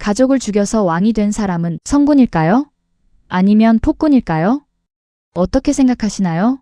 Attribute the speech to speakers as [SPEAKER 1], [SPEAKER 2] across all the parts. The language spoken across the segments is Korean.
[SPEAKER 1] 가족을 죽여서 왕이 된 사람은 성군일까요? 아니면 폭군일까요? 어떻게 생각하시나요?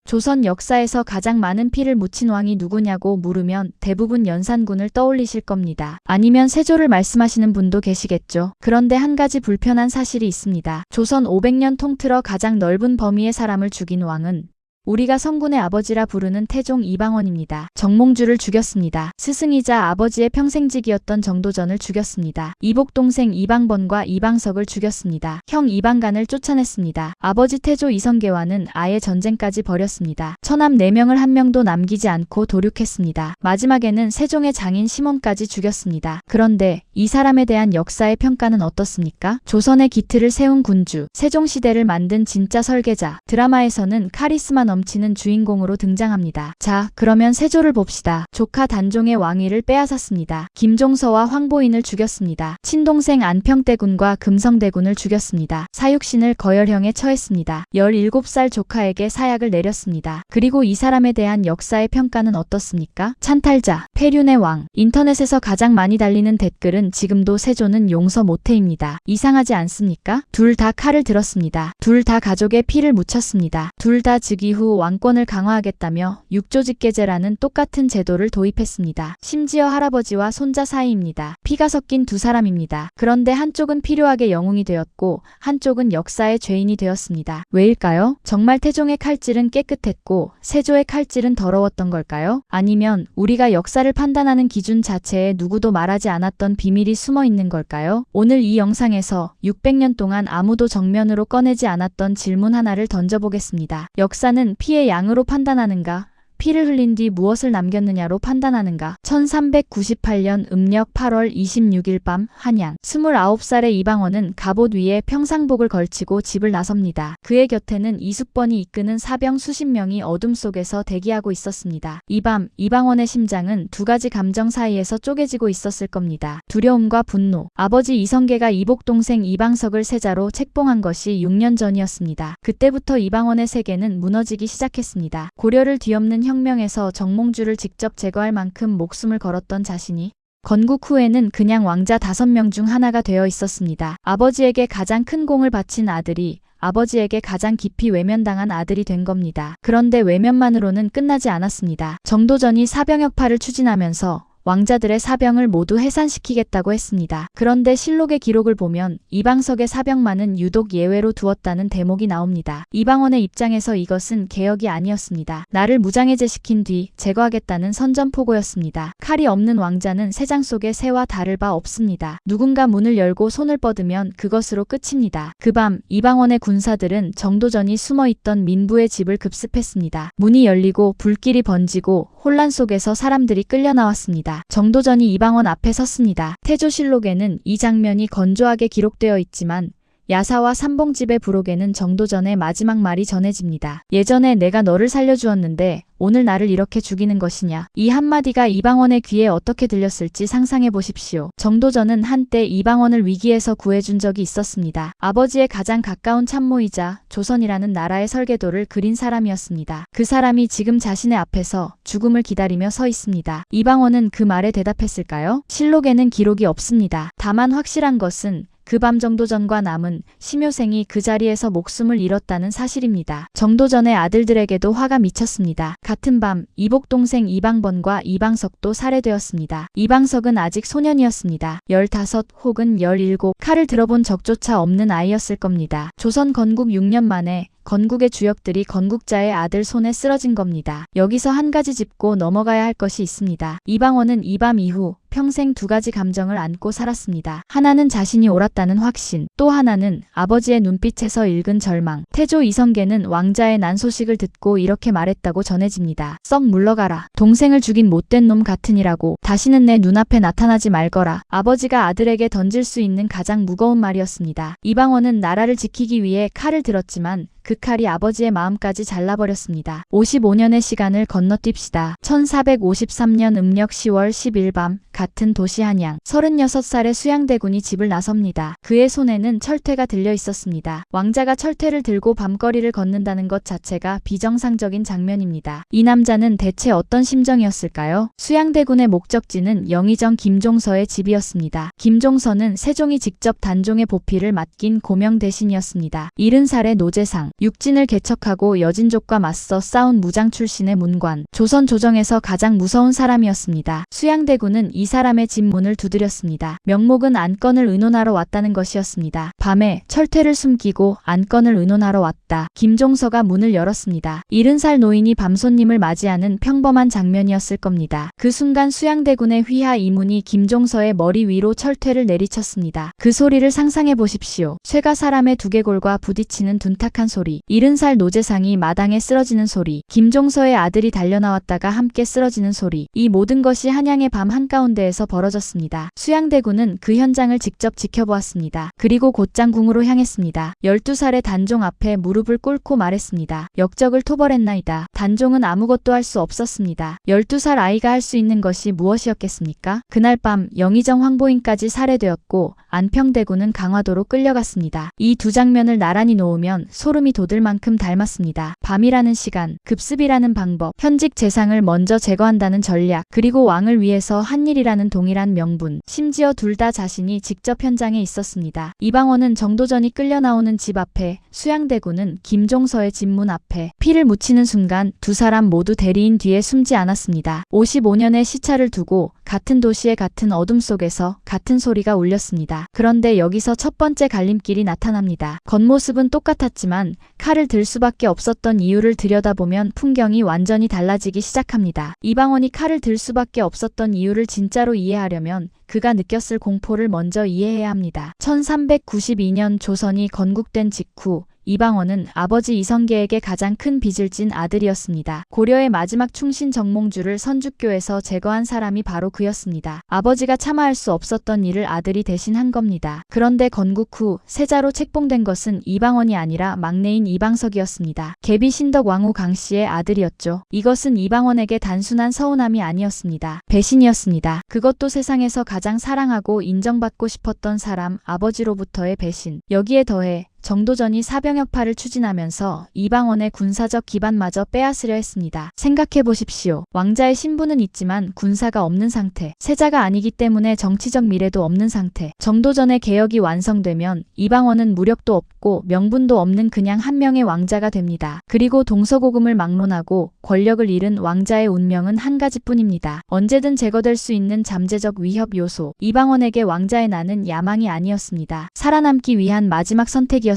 [SPEAKER 1] 조선 역사에서 가장 많은 피를 묻힌 왕이 누구냐고 물으면 대부분 연산군을 떠올리실 겁니다. 아니면 세조를 말씀하시는 분도 계시겠죠. 그런데 한 가지 불편한 사실이 있습니다. 조선 500년 통틀어 가장 넓은 범위의 사람을 죽인 왕은 우리가 성군의 아버지라 부르는 태종 이방원입니다. 정몽주를 죽였습니다. 스승이자 아버지의 평생직이었던 정도전을 죽였습니다. 이복 동생 이방번과 이방석을 죽였습니다. 형 이방간을 쫓아냈습니다. 아버지 태조 이성계와는 아예 전쟁까지 벌였습니다. 처남 4명을 한 명도 남기지 않고 도륙했습니다. 마지막에는 세종의 장인 심원까지 죽였습니다. 그런데 이 사람에 대한 역사의 평가는 어떻습니까? 조선의 기틀을 세운 군주, 세종시대를 만든 진짜 설계자, 드라마에서는 카리스마 넘치는 주인공으로 등장합니다. 자, 그러면 세조를 봅시다. 조카 단종의 왕위를 빼앗았습니다. 김종서와 황보인을 죽였습니다. 친동생 안평대군과 금성대군을 죽였습니다. 사육신을 거열형에 처했습니다. 17살 조카에게 사약을 내렸습니다. 그리고 이 사람에 대한 역사의 평가는 어떻습니까? 찬탈자, 폐륜의 왕. 인터넷에서 가장 많이 달리는 댓글은 지금도 세조는 용서 못해입니다. 이상하지 않습니까? 둘 다 칼을 들었습니다. 둘 다 가족의 피를 묻혔습니다. 둘 다 즉위 후 왕권을 강화하겠다며 육조직계제라는 똑같은 제도를 도입했습니다. 심지어 할아버지와 손자 사이입니다. 피가 섞인 두 사람입니다. 그런데 한쪽은 필요하게 영웅이 되었고 한쪽은 역사의 죄인이 되었습니다. 왜일까요? 정말 태종의 칼질은 깨끗했고 세조의 칼질은 더러웠던 걸까요? 아니면 우리가 역사를 판단하는 기준 자체에 누구도 말하지 않았던 비밀이 숨어 있는 걸까요? 오늘 이 영상에서 600년 동안 아무도 정면으로 꺼내지 않았던 질문 하나를 던져보겠습니다. 역사는 피의 양으로 판단하는가? 피를 흘린 뒤 무엇을 남겼느냐로 판단하는가? 1398년 음력 8월 26일 밤 한양. 29살의 이방원은 갑옷 위에 평상복을 걸치고 집을 나섭니다. 그의 곁에는 이숙번이 이끄는 사병 수십 명이 어둠 속에서 대기하고 있었습니다. 이 밤 이방원의 심장은 두 가지 감정 사이에서 쪼개지고 있었을 겁니다. 두려움과 분노. 아버지 이성계가 이복 동생 이방석을 세자로 책봉한 것이 6년 전이었습니다. 그때부터 이방원의 세계는 무너지기 시작했습니다. 고려를 뒤엎는 혁명에서 정몽주를 직접 제거할 만큼 목숨을 걸었던 자신이 건국 후에는 그냥 왕자 5명 중 하나가 되어 있었습니다. 아버지에게 가장 큰 공을 바친 아들이 아버지에게 가장 깊이 외면당한 아들이 된 겁니다. 그런데 외면만으로는 끝나지 않았습니다. 정도전이 사병역파를 추진하면서 왕자들의 사병을 모두 해산시키겠다고 했습니다. 그런데 실록의 기록을 보면 이방석의 사병만은 유독 예외로 두었다는 대목이 나옵니다. 이방원의 입장에서 이것은 개혁이 아니었습니다. 나를 무장해제시킨 뒤 제거하겠다는 선전포고였습니다. 칼이 없는 왕자는 세장 속의 새와 다를 바 없습니다. 누군가 문을 열고 손을 뻗으면 그것으로 끝입니다. 그 밤 이방원의 군사들은 정도전이 숨어있던 민부의 집을 급습했습니다. 문이 열리고 불길이 번지고 혼란 속에서 사람들이 끌려 나왔습니다. 정도전이 이방원 앞에 섰습니다. 태조실록에는 이 장면이 건조하게 기록되어 있지만 야사와 삼봉집의 부록에는 정도전의 마지막 말이 전해집니다. 예전에 내가 너를 살려주었는데 오늘 나를 이렇게 죽이는 것이냐. 이 한마디가 이방원의 귀에 어떻게 들렸을지 상상해 보십시오. 정도전은 한때 이방원을 위기에서 구해준 적이 있었습니다. 아버지의 가장 가까운 참모이자 조선이라는 나라의 설계도를 그린 사람이었습니다. 그 사람이 지금 자신의 앞에서 죽음을 기다리며 서 있습니다. 이방원은 그 말에 대답했을까요? 실록에는 기록이 없습니다. 다만 확실한 것은 그 밤 정도전과 남은 심효생이 그 자리에서 목숨을 잃었다는 사실입니다. 정도전의 아들들에게도 화가 미쳤습니다. 같은 밤 이복 동생 이방번과 이방석도 살해되었습니다. 이방석은 아직 소년이었습니다. 15 혹은 17, 칼을 들어본 적조차 없는 아이였을 겁니다. 조선 건국 6년 만에 건국의 주역들이 건국자의 아들 손에 쓰러진 겁니다. 여기서 한 가지 짚고 넘어가야 할 것이 있습니다. 이방원은 이 밤 이후 평생 두 가지 감정을 안고 살았습니다. 하나는 자신이 옳았다는 확신, 또 하나는 아버지의 눈빛에서 읽은 절망. 태조 이성계는 왕자의 난 소식을 듣고 이렇게 말했다고 전해집니다. 썩 물러가라. 동생을 죽인 못된 놈 같으니라고. 다시는 내 눈앞에 나타나지 말거라. 아버지가 아들에게 던질 수 있는 가장 무거운 말이었습니다. 이방원은 나라를 지키기 위해 칼을 들었지만 그 칼이 아버지의 마음까지 잘라버렸습니다. 55년의 시간을 건너뜁시다. 1453년 음력 10월 10일 밤 같은 도시 한양 36살의 수양대군이 집을 나섭니다. 그의 손에는 철퇴가 들려 있었습니다. 왕자가 철퇴를 들고 밤거리를 걷는다는 것 자체가 비정상적인 장면입니다. 이 남자는 대체 어떤 심정이었을까요? 수양대군의 목적지는 영의정 김종서의 집이었습니다. 김종서는 세종이 직접 단종의 보필을 맡긴 고명 대신이었습니다. 70살의 노재상, 육진을 개척하고 여진족과 맞서 싸운 무장 출신의 문관, 조선 조정에서 가장 무서운 사람이었습니다. 수양대군은 이 사람의 집 문을 두드렸습니다. 명목은 안건을 의논하러 왔다는 것이었습니다. 밤에 철퇴를 숨기고 안건을 의논하러 왔다. 김종서가 문을 열었습니다. 70살 노인이 밤손님을 맞이하는 평범한 장면이었을 겁니다. 그 순간 수양대군의 휘하 이문이 김종서의 머리 위로 철퇴를 내리쳤습니다. 그 소리를 상상해 보십시오. 쇠가 사람의 두개골과 부딪히는 둔탁한 소리, 70살 노재상이 마당에 쓰러지는 소리, 김종서의 아들이 달려나왔다가 함께 쓰러지는 소리, 이 모든 것이 한양의 밤 한가운데에서 벌어졌습니다. 수양대군은 그 현장을 직접 지켜보았습니다. 그리고 곧장궁으로 향했습니다. 12살의 단종 앞에 무릎을 꿇고 말했습니다. 역적을 토벌했나이다. 단종은 아무것도 할 수 없었습니다. 12살 아이가 할 수 있는 것이 무엇이었겠습니까? 그날 밤 영의정 황보인까지 살해되었고 안평대군은 강화도로 끌려갔습니다. 이 두 장면을 나란히 놓으면 소름이 돋을 만큼 닮았습니다. 밤이라는 시간, 급습이라는 방법, 현직 재상을 먼저 제거한다는 전략, 그리고 왕을 위해서 한 일이라는 동일한 명분, 심지어 둘 다 자신이 직접 현장에 있었습니다. 이방원은 정도전이 끌려 나오는 집 앞에, 수양대군은 김종서의 집문 앞에 피를 묻히는 순간 두 사람 모두 대리인 뒤에 숨지 않았습니다. 55년의 시차를 두고 같은 도시의 같은 어둠 속에서 같은 소리가 울렸습니다. 그런데 여기서 첫 번째 갈림길이 나타납니다. 겉모습은 똑같았지만 칼을 들 수밖에 없었던 이유를 들여다보면 풍경이 완전히 달라지기 시작합니다. 이방원이 칼을 들 수밖에 없었던 이유를 진짜로 이해하려면 그가 느꼈을 공포를 먼저 이해해야 합니다. 1392년 조선이 건국된 직후 이방원은 아버지 이성계에게 가장 큰 빚을 진 아들이었습니다. 고려의 마지막 충신 정몽주를 선주교에서 제거한 사람이 바로 그였습니다. 아버지가 참아할 수 없었던 일을 아들이 대신 한 겁니다. 그런데 건국 후 세자로 책봉된 것은 이방원이 아니라 막내인 이방석이었습니다. 계비 신덕 왕후 강씨의 아들이었죠. 이것은 이방원에게 단순한 서운함이 아니었습니다. 배신이었습니다. 그것도 세상에서 가장 사랑하고 인정받고 싶었던 사람 아버지로부터의 배신. 여기에 더해 정도전이 사병역파를 추진하면서 이방원의 군사적 기반마저 빼앗으려 했습니다. 생각해보십시오. 왕자의 신분은 있지만 군사가 없는 상태, 세자가 아니기 때문에 정치적 미래도 없는 상태, 정도전의 개혁이 완성되면 이방원은 무력도 없고 명분도 없는 그냥 한 명의 왕자가 됩니다. 그리고 동서고금을 막론하고 권력을 잃은 왕자의 운명은 한 가지뿐입니다. 언제든 제거될 수 있는 잠재적 위협 요소. 이방원에게 왕자의 난은 야망이 아니었습니다. 살아남기 위한 마지막 선택이었습니다.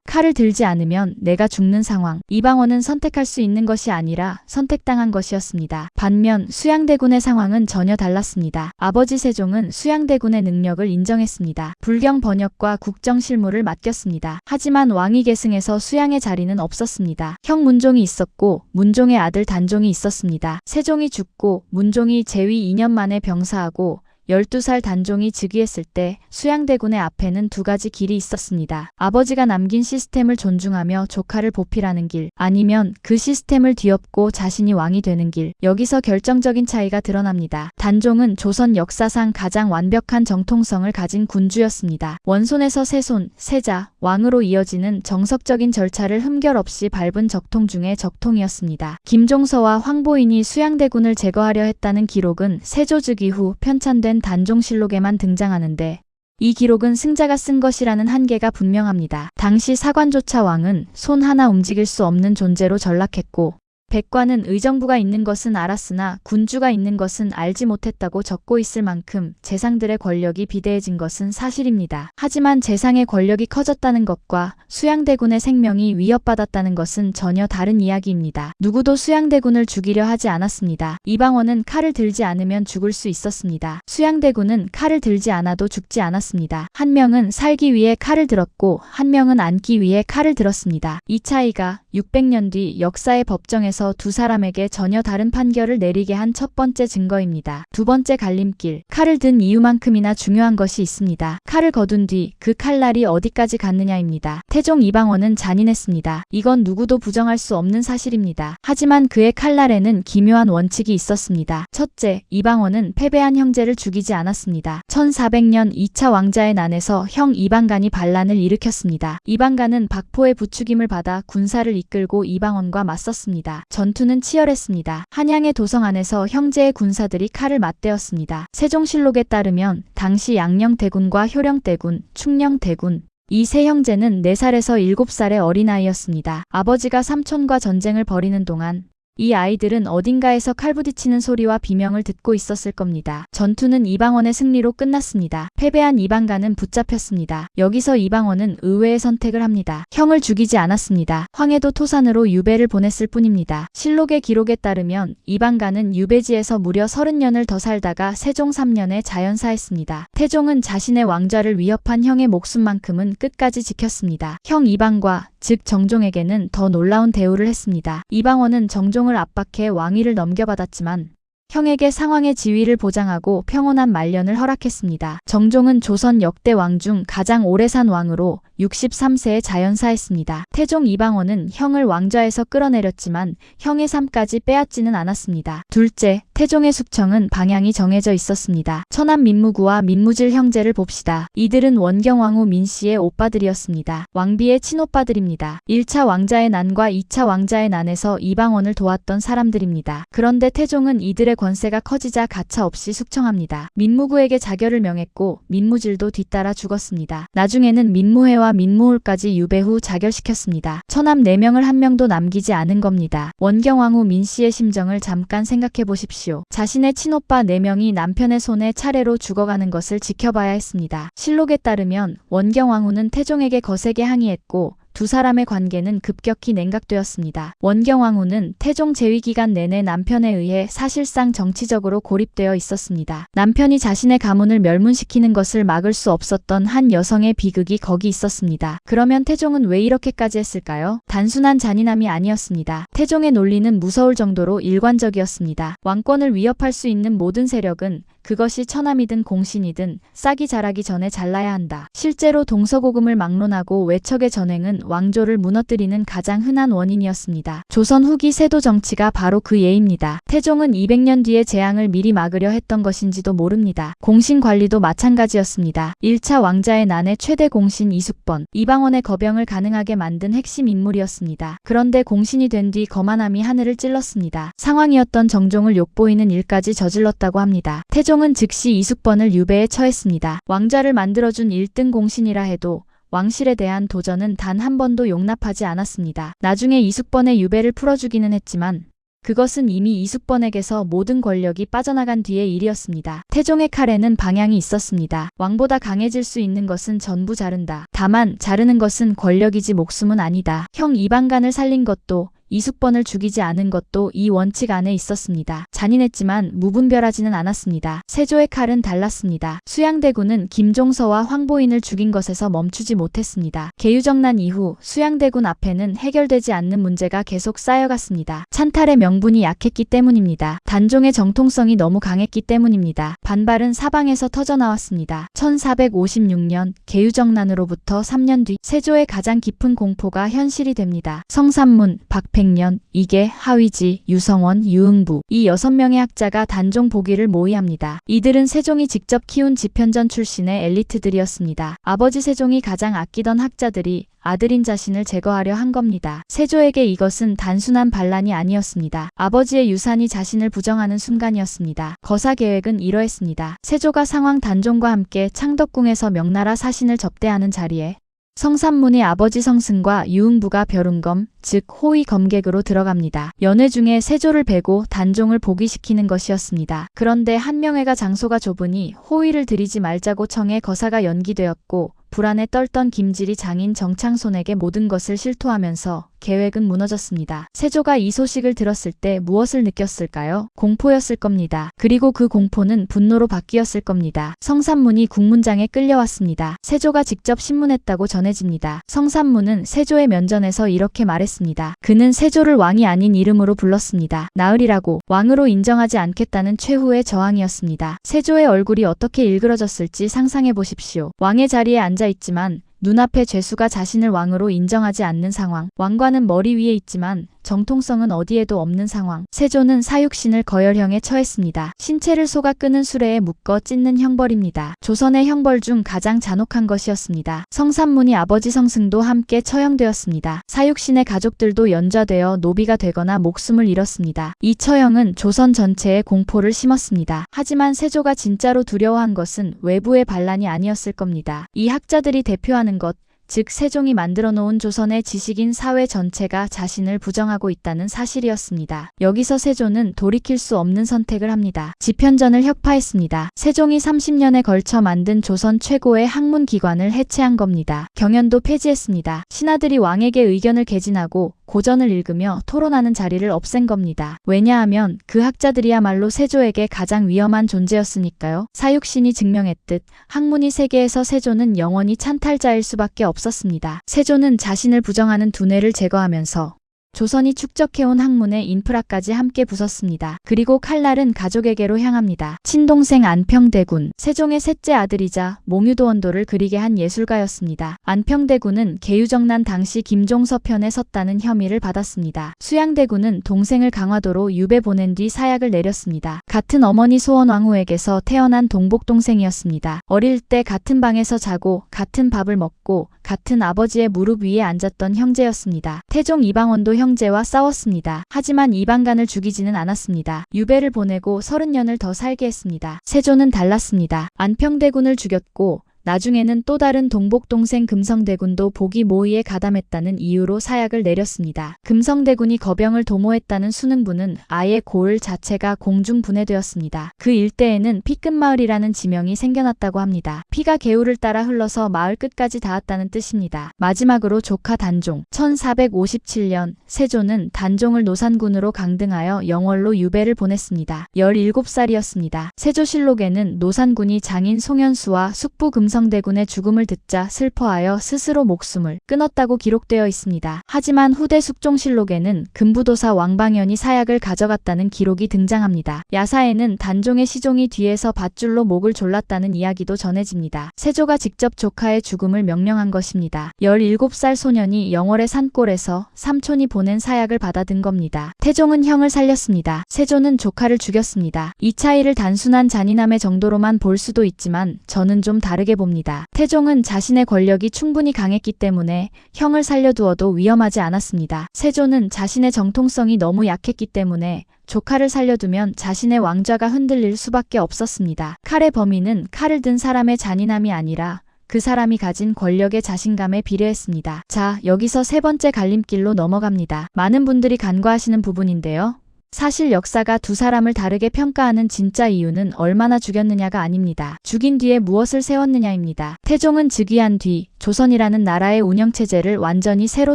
[SPEAKER 1] 칼을 들지 않으면 내가 죽는 상황. 이방원은 선택할 수 있는 것이 아니라 선택당한 것이었습니다. 반면 수양대군의 상황은 전혀 달랐습니다. 아버지 세종은 수양대군의 능력을 인정했습니다. 불경 번역과 국정 실무를 맡겼습니다. 하지만 왕위 계승에서 수양의 자리는 없었습니다. 형 문종이 있었고 문종의 아들 단종이 있었습니다. 세종이 죽고 문종이 재위 2년 만에 병사하고 12살 단종이 즉위했을 때 수양대군의 앞에는 두 가지 길이 있었습니다. 아버지가 남긴 시스템을 존중하며 조카를 보필하는 길, 아니면 그 시스템을 뒤엎고 자신이 왕이 되는 길. 여기서 결정적인 차이가 드러납니다. 단종은 조선 역사상 가장 완벽한 정통성을 가진 군주였습니다. 원손에서 세손, 세자, 왕으로 이어지는 정석적인 절차를 흠결 없이 밟은 적통 중의 적통이었습니다. 김종서와 황보인이 수양대군을 제거하려 했다는 기록은 세조 즉위 후 편찬된 단종실록에만 등장하는데 이 기록은 승자가 쓴 것이라는 한계가 분명합니다. 당시 사관조차 왕은 손 하나 움직일 수 없는 존재로 전락했고 백관은 의정부가 있는 것은 알았으나 군주가 있는 것은 알지 못했다고 적고 있을 만큼 재상들의 권력이 비대해진 것은 사실입니다. 하지만 재상의 권력이 커졌다는 것과 수양대군의 생명이 위협받았다는 것은 전혀 다른 이야기입니다. 누구도 수양대군을 죽이려 하지 않았습니다. 이방원은 칼을 들지 않으면 죽을 수 있었습니다. 수양대군은 칼을 들지 않아도 죽지 않았습니다. 한 명은 살기 위해 칼을 들었고 한 명은 앉기 위해 칼을 들었습니다. 이 차이가 600년 뒤 역사의 법정에서 과정에서 두 사람에게 전혀 다른 판결을 내리게 한 첫 번째 증거입니다. 두 번째 갈림길. 칼을 든 이유만큼이나 중요한 것이 있습니다. 칼을 거둔 뒤 그 칼날이 어디까지 갔느냐입니다. 태종 이방원은 잔인했습니다. 이건 누구도 부정할 수 없는 사실입니다. 하지만 그의 칼날에는 기묘한 원칙이 있었습니다. 첫째, 이방원은 패배한 형제를 죽이지 않았습니다. 1400년 2차 왕자의 난에서 형 이방간이 반란을 일으켰습니다. 이방간은 박포의 부추김을 받아 군사를 이끌고 이방원과 맞섰습니다. 전투는 치열했습니다. 한양의 도성 안에서 형제의 군사들이 칼을 맞대었습니다. 세종실록에 따르면 당시 양녕대군과 효령대군, 충녕대군, 이 세 형제는 4살에서 7살의 어린아이였습니다. 아버지가 삼촌과 전쟁을 벌이는 동안 이 아이들은 어딘가에서 칼부딪히는 소리와 비명을 듣고 있었을 겁니다. 전투는 이방원의 승리로 끝났습니다. 패배한 이방간은 붙잡혔습니다. 여기서 이방원은 의외의 선택을 합니다. 형을 죽이지 않았습니다. 황해도 토산으로 유배를 보냈을 뿐입니다. 실록의 기록에 따르면 이방간은 유배지에서 무려 30년을 더 살다가 세종 3년에 자연사했습니다. 태종은 자신의 왕좌를 위협한 형의 목숨만큼은 끝까지 지켰습니다. 형 이방과 즉 정종에게는 더 놀라운 대우를 했습니다. 이방원은 정종을 압박해 왕위를 넘겨받았지만 형에게 상황의 지위를 보장하고 평온한 말년을 허락했습니다. 정종은 조선 역대 왕 중 가장 오래 산 왕으로 63세에 자연사했습니다. 태종 이방원은 형을 왕좌에서 끌어내렸지만 형의 삶까지 빼앗지는 않았습니다. 둘째, 태종의 숙청은 방향이 정해져 있었습니다. 천안 민무구와 민무질 형제를 봅시다. 이들은 원경왕후 민씨의 오빠들이었습니다. 왕비의 친오빠들입니다. 1차 왕자의 난과 2차 왕자의 난에서 이방원을 도왔던 사람들입니다. 그런데 태종은 이들의 권세가 커지자 가차없이 숙청합니다. 민무구에게 자결을 명했고 민무질도 뒤따라 죽었습니다. 나중에는 민무회와 민무홀까지 유배 후 자결시켰습니다. 처남 4명을 한 명도 남기지 않은 겁니다. 원경왕후 민씨의 심정을 잠깐 생각해 보십시오. 자신의 친오빠 4명이 남편의 손에 차례로 죽어가는 것을 지켜봐야 했습니다. 실록에 따르면 원경왕후는 태종에게 거세게 항의했고 두 사람의 관계는 급격히 냉각되었습니다. 원경왕후는 태종 재위 기간 내내 남편에 의해 사실상 정치적으로 고립되어 있었습니다. 남편이 자신의 가문을 멸문시키는 것을 막을 수 없었던 한 여성의 비극이 거기 있었습니다. 그러면 태종은 왜 이렇게까지 했을까요? 단순한 잔인함이 아니었습니다. 태종의 논리는 무서울 정도로 일관적이었습니다. 왕권을 위협할 수 있는 모든 세력은 그것이 처남이든 공신이든 싹이 자라기 전에 잘라야 한다. 실제로 동서고금을 막론하고 외척의 전횡은 왕조를 무너뜨리는 가장 흔한 원인이었습니다. 조선 후기 세도 정치가 바로 그 예입니다. 태종은 200년 뒤의 재앙을 미리 막으려 했던 것인지도 모릅니다. 공신 관리도 마찬가지였습니다. 1차 왕자의 난의 최대 공신 이숙번, 이방원의 거병을 가능하게 만든 핵심 인물이었습니다. 그런데 공신이 된 뒤 거만함이 하늘을 찔렀습니다. 상황이었던 정종을 욕보이는 일까지 저질렀다고 합니다. 태종은 즉시 이숙번을 유배에 처했습니다. 왕좌를 만들어준 1등 공신이라 해도 왕실에 대한 도전은 단 한 번도 용납하지 않았습니다. 나중에 이숙번의 유배를 풀어주기는 했지만 그것은 이미 이숙번에게서 모든 권력이 빠져나간 뒤의 일이었습니다. 태종의 칼에는 방향이 있었습니다. 왕보다 강해질 수 있는 것은 전부 자른다. 다만 자르는 것은 권력이지 목숨은 아니다. 형 이방간을 살린 것도 이숙번을 죽이지 않은 것도 이 원칙 안에 있었습니다. 잔인했지만 무분별하지는 않았습니다. 세조의 칼은 달랐습니다. 수양대군은 김종서와 황보인을 죽인 것에서 멈추지 못했습니다. 계유정난 이후 수양대군 앞에는 해결되지 않는 문제가 계속 쌓여갔습니다. 찬탈의 명분이 약했기 때문입니다. 단종의 정통성이 너무 강했기 때문입니다. 반발은 사방에서 터져나왔습니다. 1456년 계유정난으로부터 3년 뒤 세조의 가장 깊은 공포가 현실이 됩니다. 성삼문, 백년, 이계, 하위지, 유성원, 유응부 이 6명의 학자가 단종 복위를 모의합니다. 이들은 세종이 직접 키운 집현전 출신의 엘리트들이었습니다. 아버지 세종이 가장 아끼던 학자들이 아들인 자신을 제거하려 한 겁니다. 세조에게 이것은 단순한 반란이 아니었습니다. 아버지의 유산이 자신을 부정하는 순간이었습니다. 거사 계획은 이러했습니다. 세조가 상왕 단종과 함께 창덕궁에서 명나라 사신을 접대하는 자리에 성삼문의 아버지 성승과 유응부가 벼룬검, 즉 호위 검객으로 들어갑니다. 연회 중에 세조를 베고 단종을 복위시키는 것이었습니다. 그런데 한명회가 장소가 좁으니 호위를 들이지 말자고 청해 거사가 연기되었고 불안에 떨던 김질이 장인 정창손에게 모든 것을 실토하면서 계획은 무너졌습니다. 세조가 이 소식을 들었을 때 무엇을 느꼈을까요? 공포였을 겁니다. 그리고 그 공포는 분노로 바뀌었을 겁니다. 성산문이 국문장에 끌려왔습니다. 세조가 직접 신문했다고 전해집니다. 성산문은 세조의 면전에서 이렇게 말했습니다. 그는 세조를 왕이 아닌 이름으로 불렀습니다. 나으리라고. 왕으로 인정하지 않겠다는 최후의 저항이었습니다. 세조의 얼굴이 어떻게 일그러졌을지 상상해 보십시오. 왕의 자리에 앉아 있지만 눈앞에 죄수가 자신을 왕으로 인정하지 않는 상황. 왕관은 머리 위에 있지만 정통성은 어디에도 없는 상황. 세조는 사육신을 거열형에 처했습니다. 신체를 속아 끄는 수레에 묶어 찢는 형벌입니다. 조선의 형벌 중 가장 잔혹한 것이었습니다. 성산문이 아버지 성승도 함께 처형되었습니다. 사육신의 가족들도 연좌되어 노비가 되거나 목숨을 잃었습니다. 이 처형은 조선 전체에 공포를 심었습니다. 하지만 세조가 진짜로 두려워한 것은 외부의 반란이 아니었을 겁니다. 이 학자들이 대표하는 것, 즉 세종이 만들어 놓은 조선의 지식인 사회 전체가 자신을 부정하고 있다는 사실이었습니다. 여기서 세조는 돌이킬 수 없는 선택을 합니다. 집현전을 혁파했습니다. 세종이 30년에 걸쳐 만든 조선 최고의 학문기관을 해체한 겁니다. 경연도 폐지했습니다. 신하들이 왕에게 의견을 개진하고 고전을 읽으며 토론하는 자리를 없앤 겁니다. 왜냐하면 그 학자들이야말로 세조에게 가장 위험한 존재였으니까요. 사육신이 증명했듯 학문이 세계에서 세조는 영원히 찬탈자일 수밖에 없었습니다. 세조는 자신을 부정하는 두뇌를 제거하면서 조선이 축적해온 학문의 인프라까지 함께 부쉈습니다. 그리고 칼날은 가족에게로 향합니다. 친동생 안평대군, 세종의 셋째 아들이자 모뮤도원도를 그리게 한 예술가였습니다. 안평대군은 계유정난 당시 김종서 편에 섰다는 혐의를 받았습니다. 수양대군은 동생을 강화도로 유배 보낸 뒤 사약을 내렸습니다. 같은 어머니 소원왕후에게서 태어난 동복동생이었습니다. 어릴 때 같은 방에서 자고 같은 밥을 먹고 같은 아버지의 무릎 위에 앉았던 형제였습니다. 태종 이방원도 형제와 싸웠습니다. 하지만 이방간을 죽이지는 않았습니다. 유배를 보내고 30년을 더 살게 했습니다. 세조는 달랐습니다. 안평대군을 죽였고 나중에는 또 다른 동복동생 금성대군도 보기 모의에 가담했다는 이유로 사약을 내렸습니다. 금성대군이 거병을 도모했다는 수능부는 아예 고을 자체가 공중 분해되었습니다. 그 일대에는 피끝마을이라는 지명이 생겨났다고 합니다. 피가 개울을 따라 흘러서 마을 끝까지 닿았다는 뜻입니다. 마지막으로 조카 단종. 1457년 세조는 단종을 노산군으로 강등하여 영월로 유배를 보냈습니다. 17살이었습니다. 세조실록에는 노산군이 장인 송현수와 숙부 금성대군의 죽음을 듣자 슬퍼하여 스스로 목숨을 끊었다고 기록되어 있습니다. 하지만 후대 숙종실록에는 금부도사 왕방현이 사약을 가져갔다는 기록이 등장합니다. 야사에는 단종의 시종이 뒤에서 밧줄로 목을 졸랐다는 이야기도 전해집니다. 세조가 직접 조카의 죽음을 명령한 것입니다. 17살 소년이 영월의 산골에서 삼촌이 보낸 사약을 받아든 겁니다. 태종은 형을 살렸습니다. 세조는 조카를 죽였습니다. 이 차이를 단순한 잔인함의 정도로만 볼 수도 있지만 저는 좀 다르게 봅니다. 태종은 자신의 권력이 충분히 강했기 때문에 형을 살려두어도 위험하지 않았습니다. 세조는 자신의 정통성이 너무 약했기 때문에 조카를 살려두면 자신의 왕좌가 흔들릴 수밖에 없었습니다. 칼의 범위는 칼을 든 사람의 잔인함이 아니라 그 사람이 가진 권력의 자신감에 비례했습니다. 자, 여기서 세 번째 갈림길로 넘어갑니다. 많은 분들이 간과하시는 부분인데요. 사실 역사가 두 사람을 다르게 평가하는 진짜 이유는 얼마나 죽였느냐가 아닙니다. 죽인 뒤에 무엇을 세웠느냐입니다. 태종은 즉위한 뒤 조선이라는 나라의 운영체제를 완전히 새로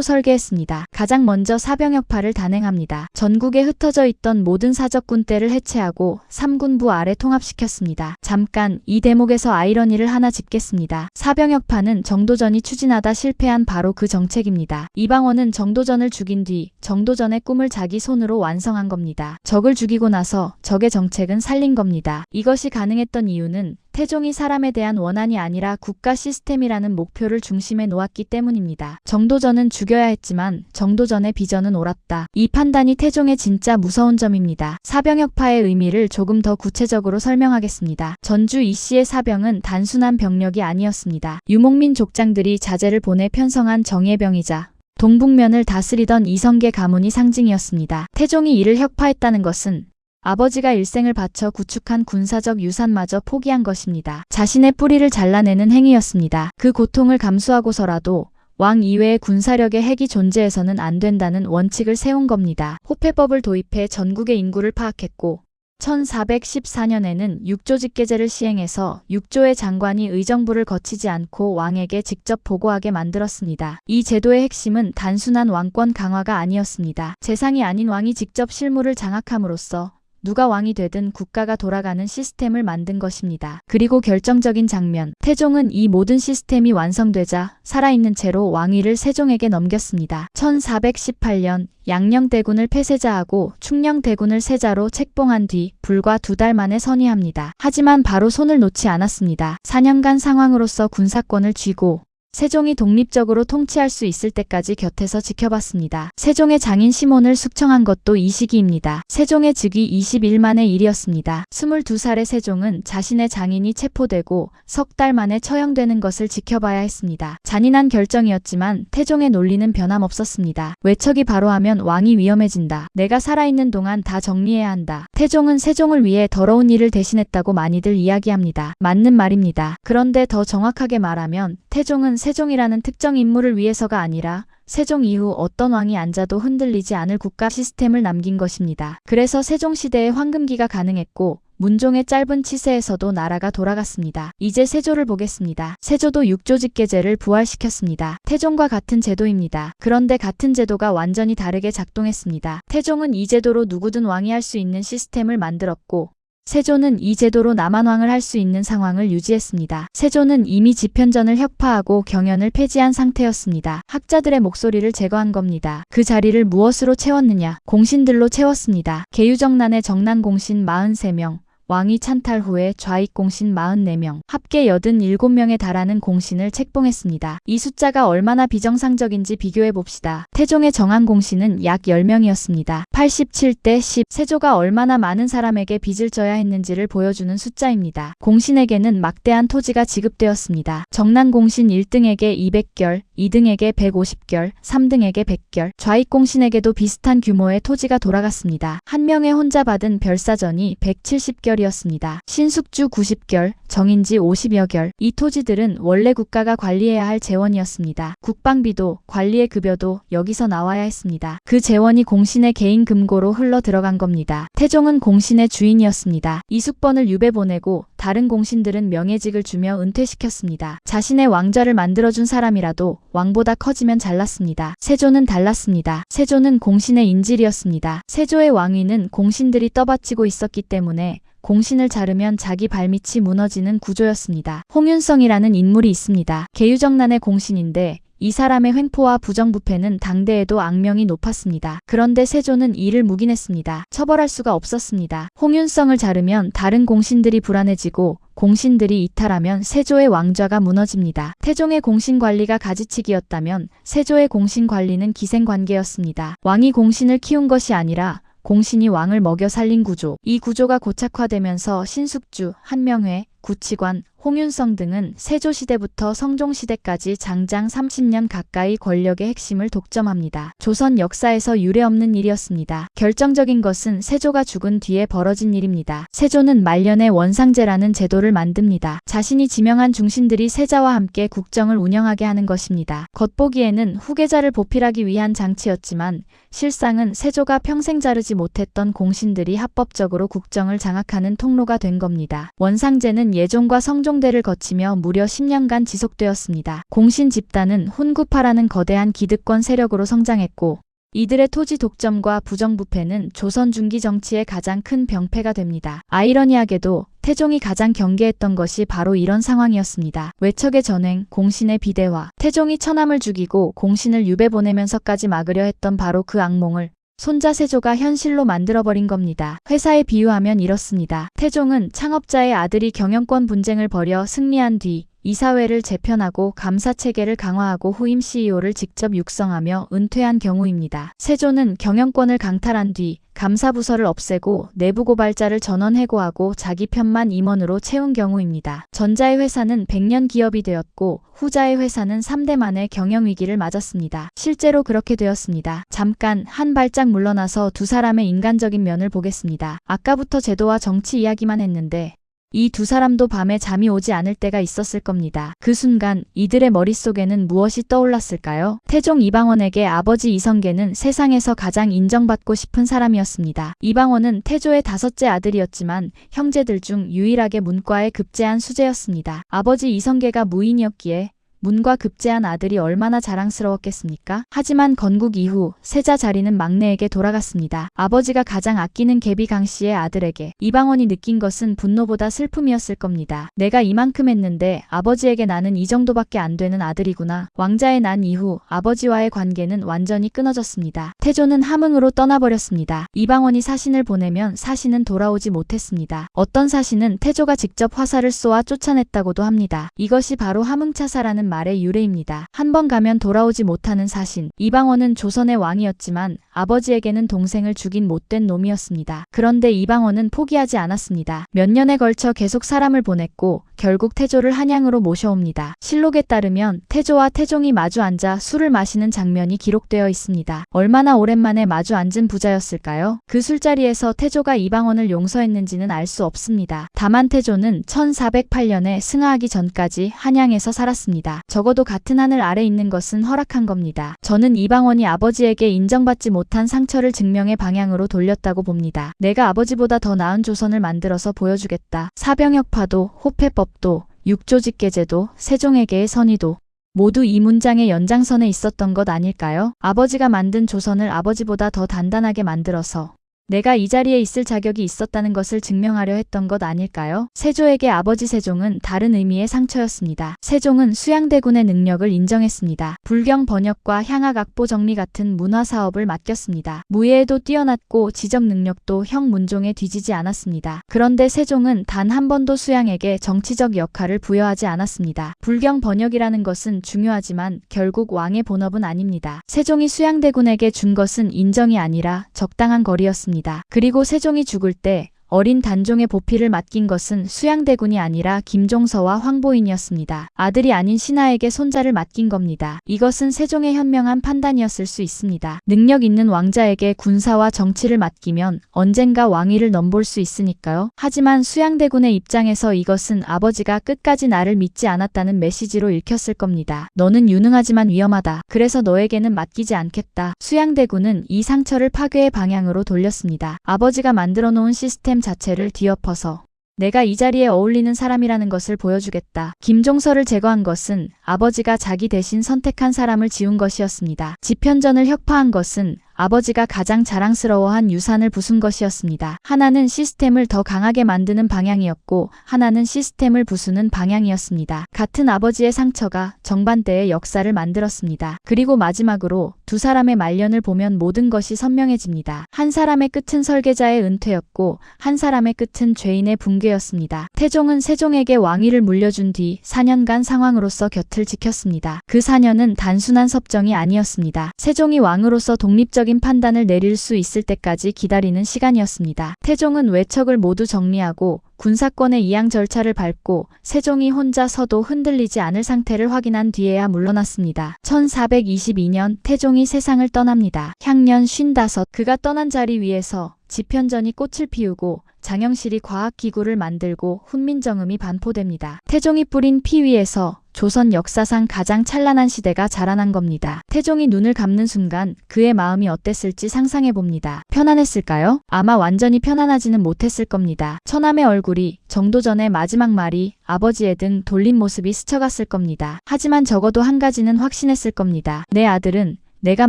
[SPEAKER 1] 설계했습니다. 가장 먼저 사병역파를 단행합니다. 전국에 흩어져 있던 모든 사적군대를 해체하고 3군부 아래 통합시켰습니다. 잠깐 이 대목에서 아이러니를 하나 짚겠습니다. 사병역파는 정도전이 추진하다 실패한 바로 그 정책입니다. 이방원은 정도전을 죽인 뒤 정도전의 꿈을 자기 손으로 완성한 겁니다. 적을 죽이고 나서 적의 정책은 살린 겁니다. 이것이 가능했던 이유는 태종이 사람에 대한 원한이 아니라 국가 시스템이라는 목표를 중심에 놓았기 때문입니다. 정도전은 죽여야 했지만 정도전의 비전은 옳았다. 이 판단이 태종의 진짜 무서운 점입니다. 사병역파의 의미를 조금 더 구체적으로 설명하겠습니다. 전주 이씨의 사병은 단순한 병력이 아니었습니다. 유목민 족장들이 자제를 보내 편성한 정예병이자 동북면을 다스리던 이성계 가문이 상징이었습니다. 태종이 이를 혁파했다는 것은 아버지가 일생을 바쳐 구축한 군사적 유산마저 포기한 것입니다. 자신의 뿌리를 잘라내는 행위였습니다. 그 고통을 감수하고서라도 왕 이외의 군사력의 핵이 존재해서는 안 된다는 원칙을 세운 겁니다. 호패법을 도입해 전국의 인구를 파악했고 1414년에는 육조직계제를 시행해서 육조의 장관이 의정부를 거치지 않고 왕에게 직접 보고하게 만들었습니다. 이 제도의 핵심은 단순한 왕권 강화가 아니었습니다. 재상이 아닌 왕이 직접 실무를 장악함으로써 누가 왕이 되든 국가가 돌아가는 시스템을 만든 것입니다. 그리고 결정적인 장면, 태종은 이 모든 시스템이 완성되자 살아있는 채로 왕위를 세종에게 넘겼습니다. 1418년 양녕대군을 폐세자하고 충녕대군을 세자로 책봉한 뒤 불과 2달 만에 선위합니다. 하지만 바로 손을 놓지 않았습니다. 4년간 상황으로서 군사권을 쥐고 세종이 독립적으로 통치할 수 있을 때까지 곁에서 지켜봤습니다. 세종의 장인 시몬을 숙청한 것도 이 시기입니다. 세종의 즉위 20일 만의 일이었습니다. 22살의 세종은 자신의 장인이 체포되고 석 달 만에 처형되는 것을 지켜봐야 했습니다. 잔인한 결정이었지만 태종의 논리는 변함없었습니다. 외척이 바로 하면 왕이 위험해진다. 내가 살아있는 동안 다 정리해야 한다. 태종은 세종을 위해 더러운 일을 대신했다고 많이들 이야기합니다. 맞는 말입니다. 그런데 더 정확하게 말하면 태종은 세종이라는 특정 인물을 위해서가 아니라 세종 이후 어떤 왕이 앉아도 흔들리지 않을 국가 시스템을 남긴 것입니다. 그래서 세종시대의 황금기가 가능했고 문종의 짧은 치세에서도 나라가 돌아갔습니다. 이제 세조를 보겠습니다. 세조도 육조직계제를 부활시켰습니다. 태종과 같은 제도입니다. 그런데 같은 제도가 완전히 다르게 작동했습니다. 태종은 이 제도로 누구든 왕이 할 수 있는 시스템을 만들었고 세조는 이 제도로 남한왕을 할 수 있는 상황을 유지했습니다. 세조는 이미 집현전을 혁파하고 경연을 폐지한 상태였습니다. 학자들의 목소리를 제거한 겁니다. 그 자리를 무엇으로 채웠느냐? 공신들로 채웠습니다. 계유정난의 정난공신 43명, 왕위 찬탈 후에 좌익공신 44명, 합계 87명에 달하는 공신을 책봉했습니다. 이 숫자가 얼마나 비정상적인지 비교해봅시다. 태종의 정한공신은 약 10명이었습니다. 87대 10, 세조가 얼마나 많은 사람에게 빚을 져야 했는지를 보여주는 숫자입니다. 공신에게는 막대한 토지가 지급되었습니다. 정난공신 1등에게 200결, 2등에게 150결, 3등에게 100결, 좌익공신에게도 비슷한 규모의 토지가 돌아갔습니다. 한 명의 혼자 받은 별사전이 170결이었습니다. 신숙주 90결, 정인지 50여 결. 이 토지들은 원래 국가가 관리해야 할 재원이었습니다. 국방비도 관리의 급여도 여기서 나와야 했습니다. 그 재원이 공신의 개인 금고로 흘러 들어간 겁니다. 태종은 공신의 주인이었습니다. 이숙번을 유배 보내고 다른 공신들은 명예직을 주며 은퇴시켰습니다. 자신의 왕좌를 만들어준 사람이라도 왕보다 커지면 잘났습니다. 세조는 달랐습니다. 세조는 공신의 인질이었습니다. 세조의 왕위는 공신들이 떠받치고 있었기 때문에 공신을 자르면 자기 발밑이 무너지는 구조였습니다. 홍윤성이라는 인물이 있습니다. 계유정난의 공신인데 이 사람의 횡포와 부정부패는 당대에도 악명이 높았습니다. 그런데 세조는 이를 묵인했습니다. 처벌할 수가 없었습니다. 홍윤성을 자르면 다른 공신들이 불안해지고 공신들이 이탈하면 세조의 왕좌가 무너집니다. 태종의 공신관리가 가지치기였다면 세조의 공신관리는 기생관계였습니다. 왕이 공신을 키운 것이 아니라 공신이 왕을 먹여 살린 구조. 이 구조가 고착화되면서 신숙주, 한명회, 구치관, 홍윤성 등은 세조시대부터 성종시대까지 장장 30년 가까이 권력의 핵심을 독점합니다. 조선 역사에서 유례없는 일이었습니다. 결정적인 것은 세조가 죽은 뒤에 벌어진 일입니다. 세조는 말년에 원상제라는 제도를 만듭니다. 자신이 지명한 중신들이 세자와 함께 국정을 운영하게 하는 것입니다. 겉보기에는 후계자를 보필하기 위한 장치였지만 실상은 세조가 평생 자르지 못했던 공신들이 합법적으로 국정을 장악하는 통로가 된 겁니다. 원상제는 예종과 성종대를 거치며 무려 10년간 지속되었습니다. 공신 집단은 훈구파라는 거대한 기득권 세력으로 성장했고 이들의 토지 독점과 부정부패는 조선 중기 정치의 가장 큰 병폐가 됩니다. 아이러니하게도 태종이 가장 경계했던 것이 바로 이런 상황이었습니다. 외척의 전횡, 공신의 비대화. 태종이 처남을 죽이고 공신을 유배 보내면서까지 막으려 했던 바로 그 악몽을 손자 세조가 현실로 만들어버린 겁니다. 회사에 비유하면 이렇습니다. 태종은 창업자의 아들이 경영권 분쟁을 벌여 승리한 뒤 이사회를 재편하고 감사체계를 강화하고 후임 CEO를 직접 육성하며 은퇴한 경우입니다. 세조는 경영권을 강탈한 뒤 감사부서를 없애고 내부 고발자를 전원 해고하고 자기 편만 임원으로 채운 경우입니다. 전자의 회사는 100년 기업이 되었고 후자의 회사는 3대 만의 경영위기를 맞았습니다. 실제로 그렇게 되었습니다. 잠깐 한 발짝 물러나서 두 사람의 인간적인 면을 보겠습니다. 아까부터 제도와 정치 이야기만 했는데 이 두 사람도 밤에 잠이 오지 않을 때가 있었을 겁니다. 그 순간 이들의 머릿속에는 무엇이 떠올랐을까요? 태종 이방원에게 아버지 이성계는 세상에서 가장 인정받고 싶은 사람이었습니다. 이방원은 태조의 다섯째 아들이었지만 형제들 중 유일하게 문과에 급제한 수재였습니다. 아버지 이성계가 무인이었기에 문과 급제한 아들이 얼마나 자랑스러웠겠습니까? 하지만 건국 이후 세자 자리는 막내에게 돌아갔습니다. 아버지가 가장 아끼는 계비 강씨의 아들에게 이방원이 느낀 것은 분노보다 슬픔이었을 겁니다. 내가 이만큼 했는데 아버지에게 나는 이 정도밖에 안 되는 아들이구나. 왕자에 난 이후 아버지와의 관계는 완전히 끊어졌습니다. 태조는 함흥으로 떠나버렸습니다. 이방원이 사신을 보내면 사신은 돌아오지 못했습니다. 어떤 사신은 태조가 직접 화살을 쏘아 쫓아냈다고도 합니다. 이것이 바로 함흥차사라는 말의 유래입니다. 한 번 가면 돌아오지 못하는 사신. 이방원은 조선의 왕이었지만 아버지에게는 동생을 죽인 못된 놈이었습니다. 그런데 이방원은 포기하지 않았습니다. 몇 년에 걸쳐 계속 사람을 보냈고 결국 태조를 한양으로 모셔옵니다. 실록에 따르면 태조와 태종이 마주 앉아 술을 마시는 장면이 기록되어 있습니다. 얼마나 오랜만에 마주 앉은 부자였을까요? 그 술자리에서 태조가 이방원을 용서했는지는 알 수 없습니다. 다만 태조는 1408년에 승하하기 전까지 한양에서 살았습니다. 적어도 같은 하늘 아래 있는 것은 허락한 겁니다. 저는 이방원이 아버지에게 인정받지 못한 상처를 증명의 방향으로 돌렸다고 봅니다. 내가 아버지보다 더 나은 조선을 만들어서 보여주겠다. 사병역파도, 호패법도, 육조직계제도, 세종에게의 선의도 모두 이 문장의 연장선에 있었던 것 아닐까요? 아버지가 만든 조선을 아버지보다 더 단단하게 만들어서 내가 이 자리에 있을 자격이 있었다는 것을 증명하려 했던 것 아닐까요? 세조에게 아버지 세종은 다른 의미의 상처였습니다. 세종은 수양대군의 능력을 인정했습니다. 불경 번역과 향학 악보 정리 같은 문화 사업을 맡겼습니다. 무예에도 뛰어났고 지적 능력도 형 문종에 뒤지지 않았습니다. 그런데 세종은 단 한 번도 수양에게 정치적 역할을 부여하지 않았습니다. 불경 번역이라는 것은 중요하지만 결국 왕의 본업은 아닙니다. 세종이 수양대군에게 준 것은 인정이 아니라 적당한 거리였습니다. 그리고 세종이 죽을 때 어린 단종의 보필을 맡긴 것은 수양대군이 아니라 김종서와 황보인이었습니다. 아들이 아닌 신하에게 손자를 맡긴 겁니다. 이것은 세종의 현명한 판단이었을 수 있습니다. 능력 있는 왕자에게 군사와 정치를 맡기면 언젠가 왕위를 넘볼 수 있으니까요. 하지만 수양대군의 입장에서 이것은 아버지가 끝까지 나를 믿지 않았다는 메시지로 읽혔을 겁니다. 너는 유능하지만 위험하다. 그래서 너에게는 맡기지 않겠다. 수양대군은 이 상처를 파괴의 방향으로 돌렸습니다. 아버지가 만들어 놓은 시스템 자체를 뒤엎어서 내가 이 자리에 어울리는 사람이라는 것을 보여주겠다. 김종서를 제거한 것은 아버지가 자기 대신 선택한 사람을 지운 것이었습니다. 집현전을 혁파한 것은 아버지가 가장 자랑스러워한 유산을 부순 것이었습니다. 하나는 시스템을 더 강하게 만드는 방향이었고 하나는 시스템을 부수는 방향이었습니다. 같은 아버지의 상처가 정반대의 역사를 만들었습니다. 그리고 마지막으로 두 사람의 말년을 보면 모든 것이 선명해집니다. 한 사람의 끝은 설계자의 은퇴였고 한 사람의 끝은 죄인의 붕괴였습니다. 태종은 세종에게 왕위를 물려준 뒤 4년간 상왕으로서 곁을 지켰습니다. 그 4년은 단순한 섭정이 아니었습니다. 세종이 왕으로서 독립적인 판단을 내릴 수 있을 때까지 기다리는 시간이었습니다. 태종은 외척을 모두 정리하고 군사권의 이양 절차를 밟고 세종이 혼자 서도 흔들리지 않을 상태를 확인한 뒤에야 물러났습니다. 1422년 태종이 세상을 떠납니다. 향년 55. 그가 떠난 자리 위에서 집현전이 꽃을 피우고 장영실이 과학기구를 만들고 훈민정음이 반포됩니다. 태종이 뿌린 피 위에서 조선 역사상 가장 찬란한 시대가 자라난 겁니다. 태종이 눈을 감는 순간 그의 마음이 어땠을지 상상해봅니다. 편안했을까요? 아마 완전히 편안하지는 못했을 겁니다. 처남의 얼굴이 정도전의 마지막 말이 아버지의 등 돌린 모습이 스쳐갔을 겁니다. 하지만 적어도 한 가지는 확신했을 겁니다. 내 아들은 내가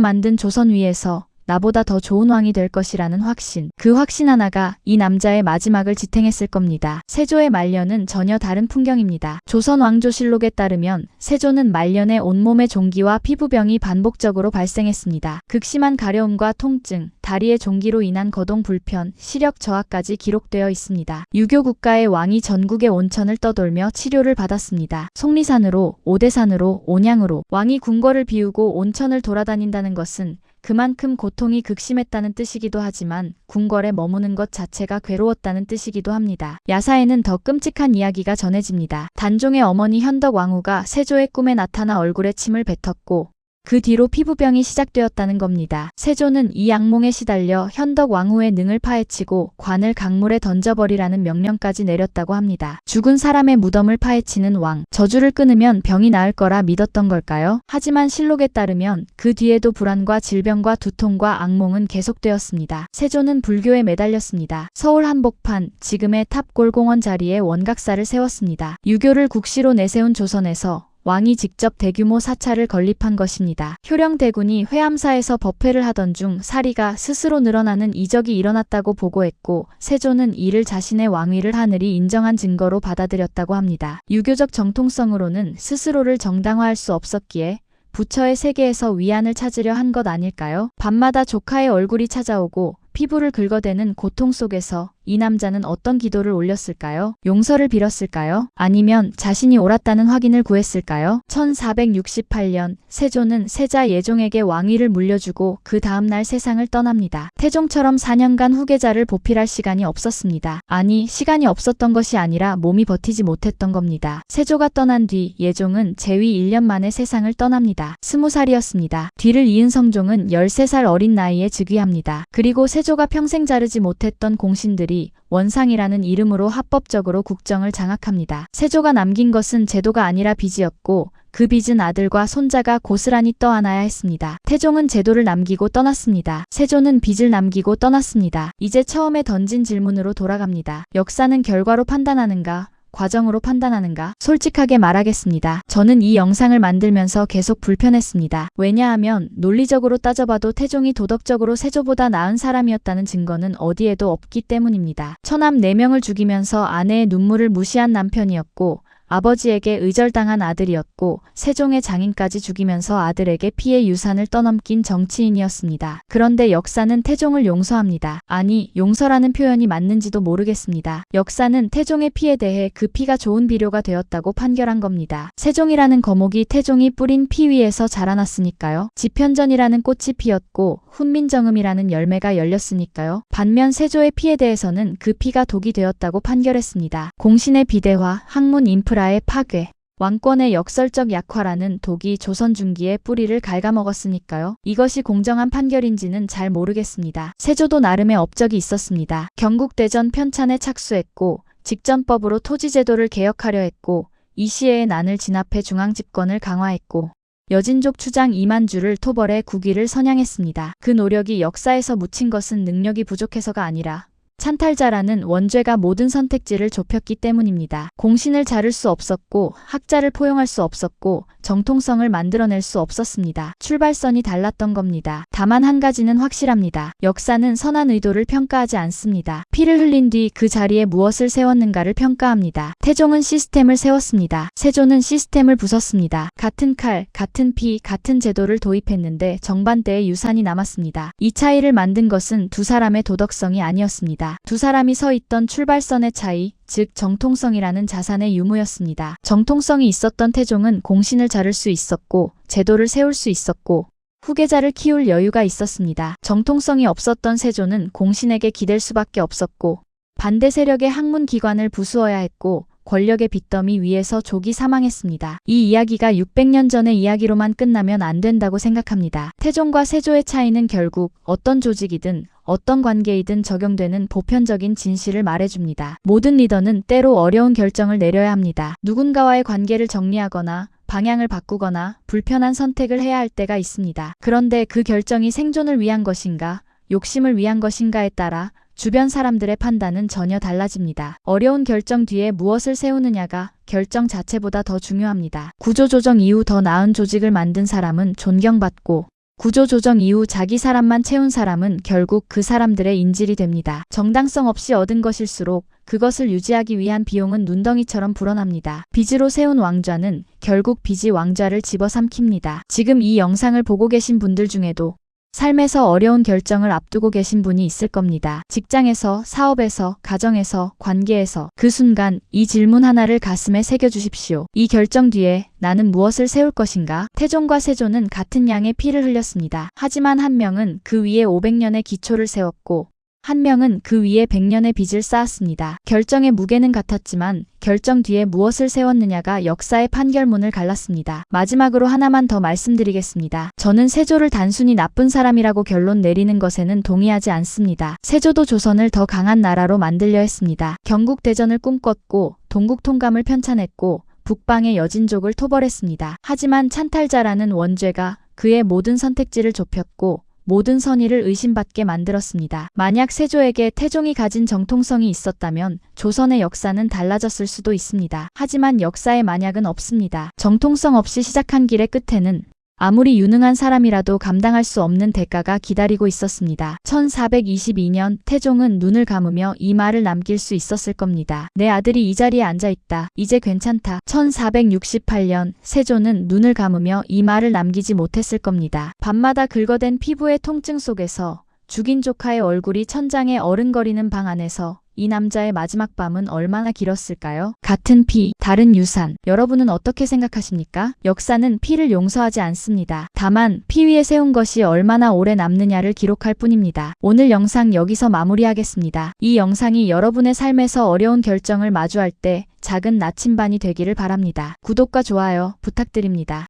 [SPEAKER 1] 만든 조선 위에서 나보다 더 좋은 왕이 될 것이라는 확신. 그 확신 하나가 이 남자의 마지막을 지탱했을 겁니다. 세조의 말년은 전혀 다른 풍경입니다. 조선 왕조실록에 따르면 세조는 말년에 온몸의 종기와 피부병이 반복적으로 발생했습니다. 극심한 가려움과 통증, 다리의 종기로 인한 거동 불편, 시력 저하까지 기록되어 있습니다. 유교 국가의 왕이 전국의 온천을 떠돌며 치료를 받았습니다. 속리산으로, 오대산으로, 온양으로 왕이 궁궐을 비우고 온천을 돌아다닌다는 것은 그만큼 고통이 극심했다는 뜻이기도 하지만 궁궐에 머무는 것 자체가 괴로웠다는 뜻이기도 합니다. 야사에는 더 끔찍한 이야기가 전해집니다. 단종의 어머니 현덕왕후가 세조의 꿈에 나타나 얼굴에 침을 뱉었고 그 뒤로 피부병이 시작되었다는 겁니다. 세조는 이 악몽에 시달려 현덕 왕후의 능을 파헤치고 관을 강물에 던져버리라는 명령까지 내렸다고 합니다. 죽은 사람의 무덤을 파헤치는 왕, 저주를 끊으면 병이 나을 거라 믿었던 걸까요? 하지만 실록에 따르면 그 뒤에도 불안과 질병과 두통과 악몽은 계속되었습니다. 세조는 불교에 매달렸습니다. 서울 한복판, 지금의 탑골공원 자리에 원각사를 세웠습니다. 유교를 국시로 내세운 조선에서 왕이 직접 대규모 사찰을 건립한 것입니다. 효령대군이 회암사에서 법회를 하던 중 사리가 스스로 늘어나는 이적이 일어났다고 보고했고 세조는 이를 자신의 왕위를 하늘이 인정한 증거로 받아들였다고 합니다. 유교적 정통성으로는 스스로를 정당화할 수 없었기에 부처의 세계에서 위안을 찾으려 한 것 아닐까요? 밤마다 조카의 얼굴이 찾아오고 피부를 긁어대는 고통 속에서 이 남자는 어떤 기도를 올렸을까요? 용서를 빌었을까요? 아니면 자신이 옳았다는 확인을 구했을까요? 1468년 세조는 세자 예종에게 왕위를 물려주고 그 다음날 세상을 떠납니다. 태종처럼 4년간 후계자를 보필할 시간이 없었습니다. 아니, 시간이 없었던 것이 아니라 몸이 버티지 못했던 겁니다. 세조가 떠난 뒤 예종은 재위 1년 만에 세상을 떠납니다. 20살이었습니다. 뒤를 이은 성종은 13살 어린 나이에 즉위합니다. 그리고 세조가 평생 자르지 못했던 공신들이 원상이라는 이름으로 합법적으로 국정을 장악합니다. 세조가 남긴 것은 제도가 아니라 빚이었고 그 빚은 아들과 손자가 고스란히 떠안아야 했습니다. 태종은 제도를 남기고 떠났습니다. 세조는 빚을 남기고 떠났습니다. 이제 처음에 던진 질문으로 돌아갑니다. 역사는 결과로 판단하는가? 과정으로 판단하는가? 솔직하게 말하겠습니다. 저는 이 영상을 만들면서 계속 불편했습니다. 왜냐하면 논리적으로 따져봐도 태종이 도덕적으로 세조보다 나은 사람이었다는 증거는 어디에도 없기 때문입니다. 처남 4명을 죽이면서 아내의 눈물을 무시한 남편이었고 아버지에게 의절당한 아들이었고 세종의 장인까지 죽이면서 아들에게 피해 유산을 떠넘긴 정치인이었습니다. 그런데 역사는 태종을 용서합니다. 아니, 용서라는 표현이 맞는지도 모르겠습니다. 역사는 태종의 피에 대해 그 피가 좋은 비료가 되었다고 판결한 겁니다. 세종이라는 거목이 태종이 뿌린 피 위에서 자라났으니까요. 지편전이라는 꽃이 피었고 훈민정음이라는 열매가 열렸으니까요. 반면 세조의 피에 대해서는 그 피가 독이 되었다고 판결했습니다. 공신의 비대화, 학문 인프라의 파괴, 왕권의 역설적 약화라는 독이 조선 중기에 뿌리를 갉아먹었으니까요. 이것이 공정한 판결인지는 잘 모르겠습니다. 세조도 나름의 업적이 있었습니다. 경국대전 편찬에 착수했고 직전법으로 토지제도를 개혁하려 했고 이 시에의 난을 진압해 중앙집권을 강화했고 여진족 추장 이만주를 토벌해 국위를 선양했습니다. 그 노력이 역사에서 묻힌 것은 능력이 부족해서가 아니라 찬탈자라는 원죄가 모든 선택지를 좁혔기 때문입니다. 공신을 자를 수 없었고 학자를 포용할 수 없었고 정통성을 만들어낼 수 없었습니다. 출발선이 달랐던 겁니다. 다만 한 가지는 확실합니다. 역사는 선한 의도를 평가하지 않습니다. 피를 흘린 뒤 그 자리에 무엇을 세웠는가를 평가합니다. 태종은 시스템을 세웠습니다. 세조는 시스템을 부쉈습니다. 같은 칼, 같은 피, 같은 제도를 도입했는데 정반대의 유산이 남았습니다. 이 차이를 만든 것은 두 사람의 도덕성이 아니었습니다. 두 사람이 서 있던 출발선의 차이, 즉 정통성이라는 자산의 유무였습니다. 정통성이 있었던 태종은 공신을 자를 수 있었고 제도를 세울 수 있었고 후계자를 키울 여유가 있었습니다. 정통성이 없었던 세조는 공신에게 기댈 수밖에 없었고 반대 세력의 학문기관을 부수어야 했고 권력의 빚더미 위에서 족이 사망했습니다. 이 이야기가 600년 전의 이야기로만 끝나면 안 된다고 생각합니다. 태종과 세조의 차이는 결국 어떤 조직이든 어떤 관계이든 적용되는 보편적인 진실을 말해줍니다. 모든 리더는 때로 어려운 결정을 내려야 합니다. 누군가와의 관계를 정리하거나 방향을 바꾸거나 불편한 선택을 해야 할 때가 있습니다. 그런데 그 결정이 생존을 위한 것인가, 욕심을 위한 것인가에 따라 주변 사람들의 판단은 전혀 달라집니다. 어려운 결정 뒤에 무엇을 세우느냐가 결정 자체보다 더 중요합니다. 구조조정 이후 더 나은 조직을 만든 사람은 존경받고 구조조정 이후 자기 사람만 채운 사람은 결국 그 사람들의 인질이 됩니다. 정당성 없이 얻은 것일수록 그것을 유지하기 위한 비용은 눈덩이처럼 불어납니다. 빚으로 세운 왕좌는 결국 빚이 왕좌를 집어삼킵니다. 지금 이 영상을 보고 계신 분들 중에도 삶에서 어려운 결정을 앞두고 계신 분이 있을 겁니다. 직장에서, 사업에서, 가정에서, 관계에서 그 순간 이 질문 하나를 가슴에 새겨주십시오. 이 결정 뒤에 나는 무엇을 세울 것인가? 태종과 세조는 같은 양의 피를 흘렸습니다. 하지만 한 명은 그 위에 500년의 기초를 세웠고 한 명은 그 위에 100년의 빚을 쌓았습니다. 결정의 무게는 같았지만 결정 뒤에 무엇을 세웠느냐가 역사의 판결문을 갈랐습니다. 마지막으로 하나만 더 말씀드리겠습니다. 저는 세조를 단순히 나쁜 사람이라고 결론 내리는 것에는 동의하지 않습니다. 세조도 조선을 더 강한 나라로 만들려 했습니다. 경국대전을 꿈꿨고 동국통감을 편찬했고 북방의 여진족을 토벌했습니다. 하지만 찬탈자라는 원죄가 그의 모든 선택지를 좁혔고 모든 선의를 의심받게 만들었습니다. 만약 세조에게 태종이 가진 정통성이 있었다면 조선의 역사는 달라졌을 수도 있습니다. 하지만 역사에 만약은 없습니다. 정통성 없이 시작한 길의 끝에는 아무리 유능한 사람이라도 감당할 수 없는 대가가 기다리고 있었습니다. 1422년 태종은 눈을 감으며 이 말을 남길 수 있었을 겁니다. 내 아들이 이 자리에 앉아있다. 이제 괜찮다. 1468년 세조는 눈을 감으며 이 말을 남기지 못했을 겁니다. 밤마다 긁어댄 피부의 통증 속에서 죽인 조카의 얼굴이 천장에 어른거리는 방 안에서 이 남자의 마지막 밤은 얼마나 길었을까요? 같은 피, 다른 유산. 여러분은 어떻게 생각하십니까? 역사는 피를 용서하지 않습니다. 다만 피 위에 세운 것이 얼마나 오래 남느냐를 기록할 뿐입니다. 오늘 영상 여기서 마무리하겠습니다. 이 영상이 여러분의 삶에서 어려운 결정을 마주할 때 작은 나침반이 되기를 바랍니다. 구독과 좋아요 부탁드립니다.